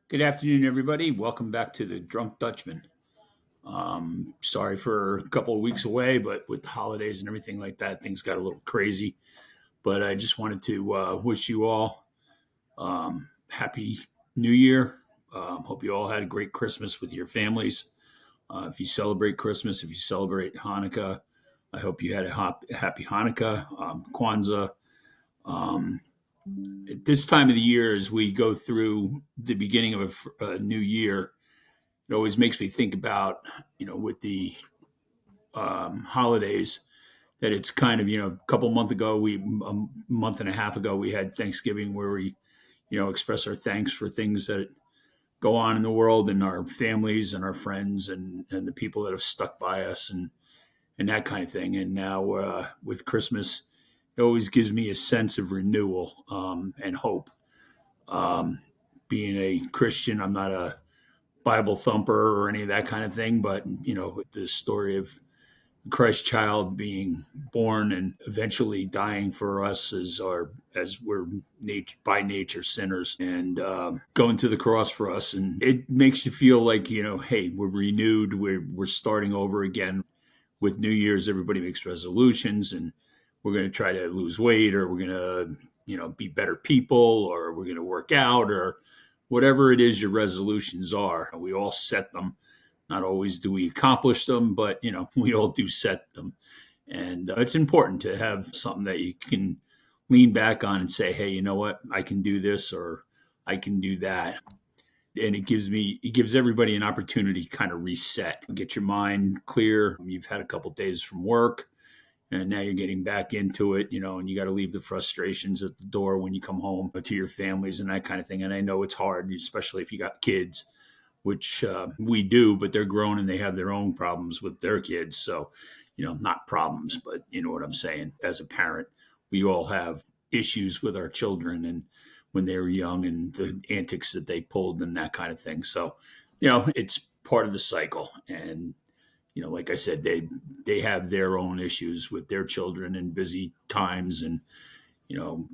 Good afternoon, everybody. Welcome back to the Drunk Dutchman. Sorry for a couple of weeks away, but with the holidays and everything like that, things got a little crazy. But I just wanted to wish you all happy New Year. Hope you all had a great Christmas with your families. If you celebrate Christmas, if you celebrate Hanukkah, I hope you had a happy Hanukkah, Kwanzaa. Um, at this time of the year, as we go through the beginning of a new year, it always makes me think about, with the holidays, that it's kind of, a couple months ago, a month and a half ago, we had Thanksgiving where we, express our thanks for things that go on in the world and our families and our friends and the people that have stuck by us and that kind of thing. And now with Christmas, it always gives me a sense of renewal and hope. Um, Being a Christian, I'm not a Bible thumper or any of that kind of thing, but the story of Christ child being born and eventually dying for us as we're by nature sinners and going to the cross for us, and it makes you feel like hey, we're renewed, we're starting over again. With New Year's, everybody makes resolutions, and we're going to try to lose weight, or we're going to be better people, or we're going to work out, or whatever it is your resolutions are. We all set them. Not always do we accomplish them, but we all do set them. And it's important to have something that you can lean back on and say, hey, you know what? I can do this, or I can do that. And it gives everybody an opportunity to kind of reset, get your mind clear. You've had a couple of days from work, and now you're getting back into it, and you got to leave the frustrations at the door when you come home to your families and that kind of thing. And I know it's hard, especially if you got kids, which we do, but they're grown and they have their own problems with their kids. So, not problems, but you know what I'm saying. As a parent, we all have issues with our children and when they were young and the antics that they pulled and that kind of thing. So, it's part of the cycle. And like I said, they have their own issues with their children and busy times, and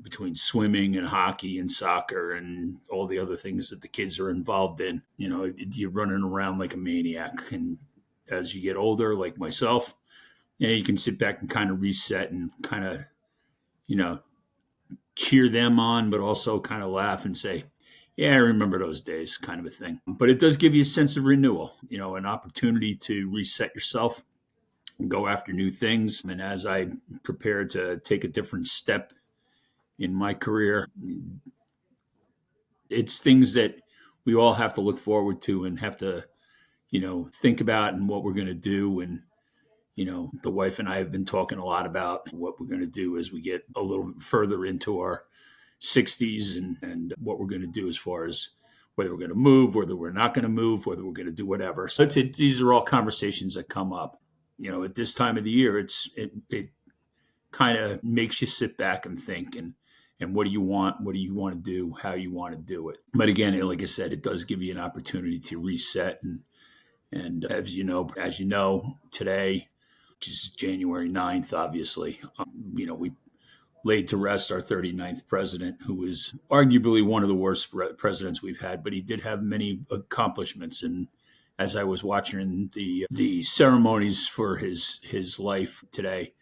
between swimming and hockey and soccer and all the other things that the kids are involved in, you're running around like a maniac. And as you get older, like myself, you can sit back and kind of reset and kind of you know cheer them on, but also kind of laugh and say, yeah, I remember those days, kind of a thing. But it does give you a sense of renewal, an opportunity to reset yourself and go after new things. And as I prepare to take a different step in my career, it's things that we all have to look forward to and have to, think about and what we're going to do. And, the wife and I have been talking a lot about what we're going to do as we get a little bit further into our 60s, and what we're going to do as far as whether we're going to move, whether we're not going to move, whether we're going to do whatever. So these are all conversations that come up. At this time of the year, it kind of makes you sit back and think, and what do you want? What do you want to do? How you want to do it? But again, like I said, it does give you an opportunity to reset. And as you know, today, which is January 9th, obviously, we laid to rest our 39th president, who was arguably one of the worst presidents we've had, but he did have many accomplishments. And as I was watching the ceremonies for his life today,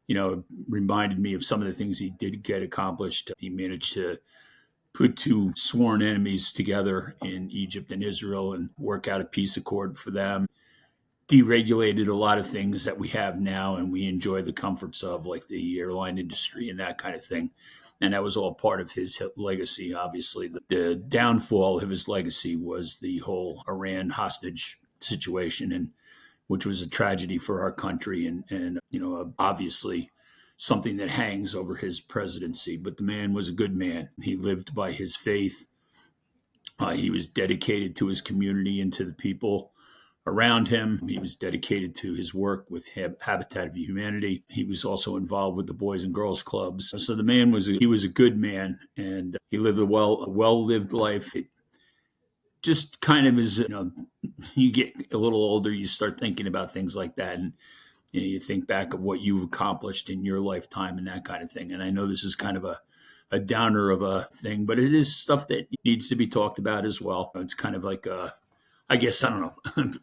it reminded me of some of the things he did get accomplished. He managed to put two sworn enemies together in Egypt and Israel and work out a peace accord for them. Deregulated a lot of things that we have now and we enjoy the comforts of, like the airline industry and that kind of thing. And that was all part of his legacy. Obviously, the downfall of his legacy was the whole Iran hostage situation, and which was a tragedy for our country, and obviously something that hangs over his presidency. But the man was a good man. He lived by his faith. He was dedicated to his community and to the people around him. He was dedicated to his work with Habitat of Humanity. He was also involved with the Boys and Girls Clubs. So the man he was a good man, and he lived a well-lived life. It just kind of is, you get a little older, you start thinking about things like that, and you think back of what you've accomplished in your lifetime and that kind of thing. And I know this is kind of a a downer of a thing, but it is stuff that needs to be talked about as well. It's kind of like I guess, I don't know,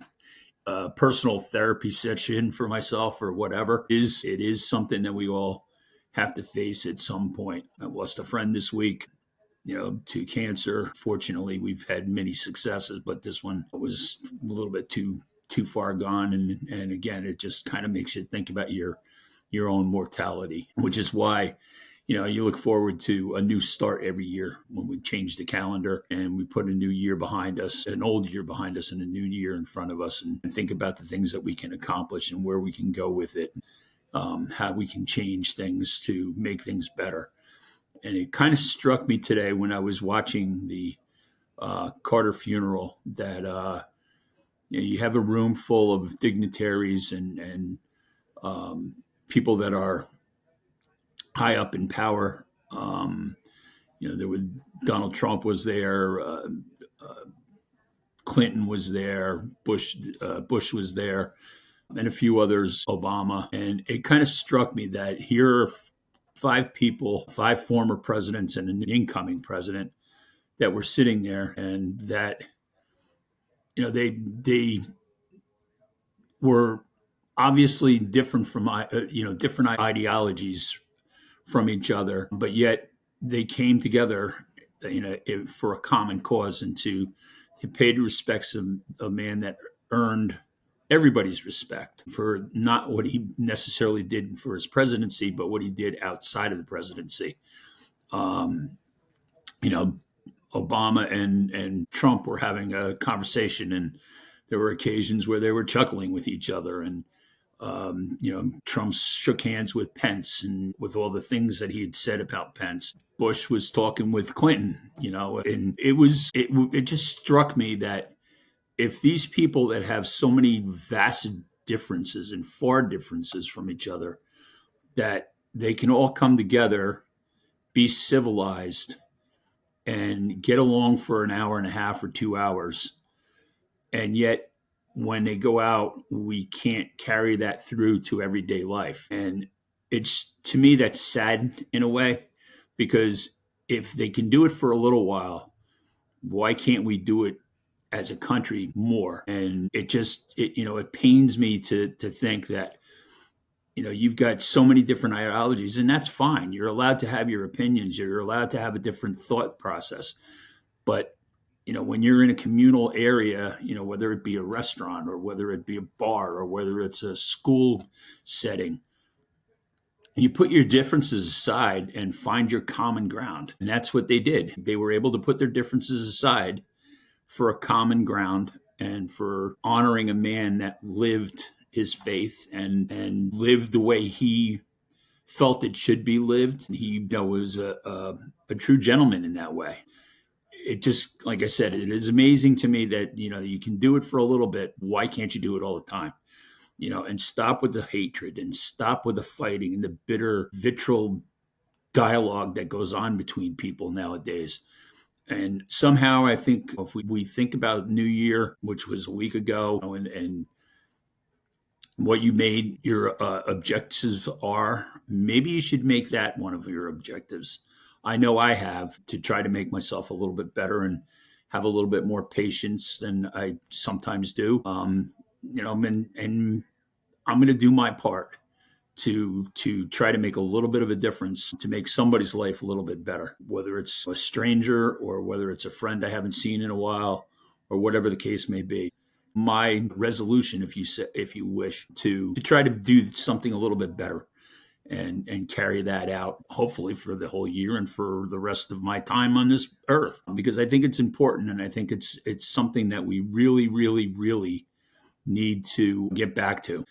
a personal therapy session for myself or whatever. It is something that we all have to face at some point. I lost a friend this week, to cancer. Fortunately, we've had many successes, but this one was a little bit too far gone. And again, it just kind of makes you think about your own mortality, which is why you look forward to a new start every year when we change the calendar and we put a new year behind us, an old year behind us, and a new year in front of us, and think about the things that we can accomplish and where we can go with it, how we can change things to make things better. And it kind of struck me today when I was watching the Carter funeral that you have a room full of dignitaries and people that are high up in power. There was Donald Trump was there, Clinton was there, Bush was there, and a few others, Obama. And it kind of struck me that here are five people, five former presidents and an incoming president that were sitting there, and that they were obviously different from different ideologies from each other, but yet they came together, for a common cause and to pay the respects of a man that earned everybody's respect for not what he necessarily did for his presidency, but what he did outside of the presidency. Um, you know, Obama and Trump were having a conversation, and there were occasions where they were chuckling with each other. And Trump shook hands with Pence, and with all the things that he had said about Pence, Bush was talking with Clinton. And it just struck me that if these people that have so many vast differences and far differences from each other, that they can all come together, be civilized, and get along for an hour and a half or 2 hours. And yet, when they go out, we can't carry that through to everyday life. And it's, to me, that's sad in a way, because if they can do it for a little while, why can't we do it as a country more? And it pains me to think that, you've got so many different ideologies, and that's fine. You're allowed to have your opinions. You're allowed to have a different thought process. But, when you're in a communal area, whether it be a restaurant or whether it be a bar or whether it's a school setting, you put your differences aside and find your common ground. And that's what they did. They were able to put their differences aside for a common ground and for honoring a man that lived his faith and lived the way he felt it should be lived. He was a true gentleman in that way. It just, like I said, it is amazing to me that, you can do it for a little bit. Why can't you do it all the time? And stop with the hatred and stop with the fighting and the bitter, vitriol dialogue that goes on between people nowadays. And somehow I think if we think about New Year, which was a week ago, and what you made your objectives are, maybe you should make that one of your objectives. I know I have, to try to make myself a little bit better and have a little bit more patience than I sometimes do. And I'm going to do my part to try to make a little bit of a difference, to make somebody's life a little bit better, whether it's a stranger or whether it's a friend I haven't seen in a while, or whatever the case may be. My resolution, if you wish, to try to do something a little bit better and carry that out, hopefully for the whole year and for the rest of my time on this earth, because I think it's important, and I think it's something that we really, really, really need to get back to.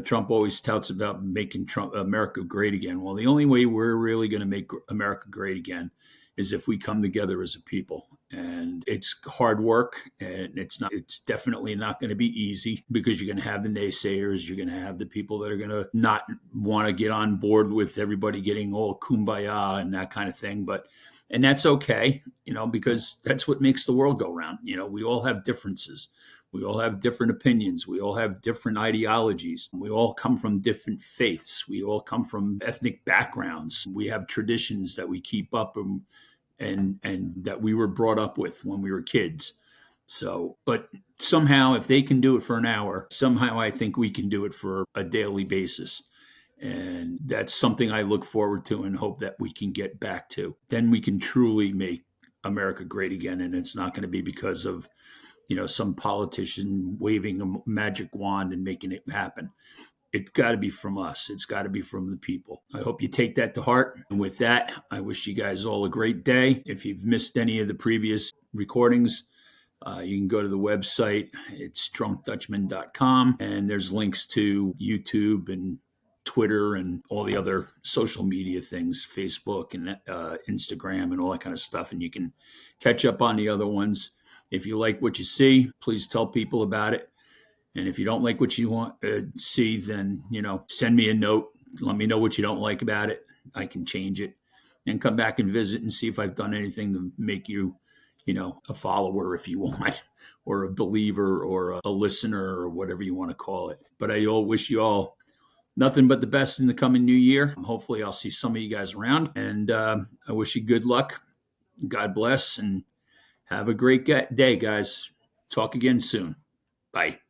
Trump always touts about making America great again. Well, the only way we're really going to make America great again is if we come together as a people. And it's hard work, and it's definitely not going to be easy, because you're going to have the naysayers. You're going to have the people that are going to not want to get on board with everybody getting all kumbaya and that kind of thing. But And that's okay, because that's what makes the world go round. We all have differences. We all have different opinions. We all have different ideologies. We all come from different faiths. We all come from ethnic backgrounds. We have traditions that we keep up and that we were brought up with when we were kids. So, but somehow, if they can do it for an hour, somehow I think we can do it for a daily basis. And that's something I look forward to and hope that we can get back to. Then we can truly make America great again. And it's not going to be because of, some politician waving a magic wand and making it happen. It's got to be from us. It's got to be from the people. I hope you take that to heart. And with that, I wish you guys all a great day. If you've missed any of the previous recordings, you can go to the website. It's drunkdutchman.com. And there's links to YouTube and Twitter and all the other social media things, Facebook and Instagram and all that kind of stuff. And you can catch up on the other ones. If you like what you see, please tell people about it. And if you don't like what you want see, then, send me a note. Let me know what you don't like about it. I can change it and come back and visit and see if I've done anything to make you, a follower if you want, or a believer or a listener or whatever you want to call it. But I wish you all nothing but the best in the coming new year. Hopefully I'll see some of you guys around, and I wish you good luck. God bless, and have a great day, guys. Talk again soon. Bye.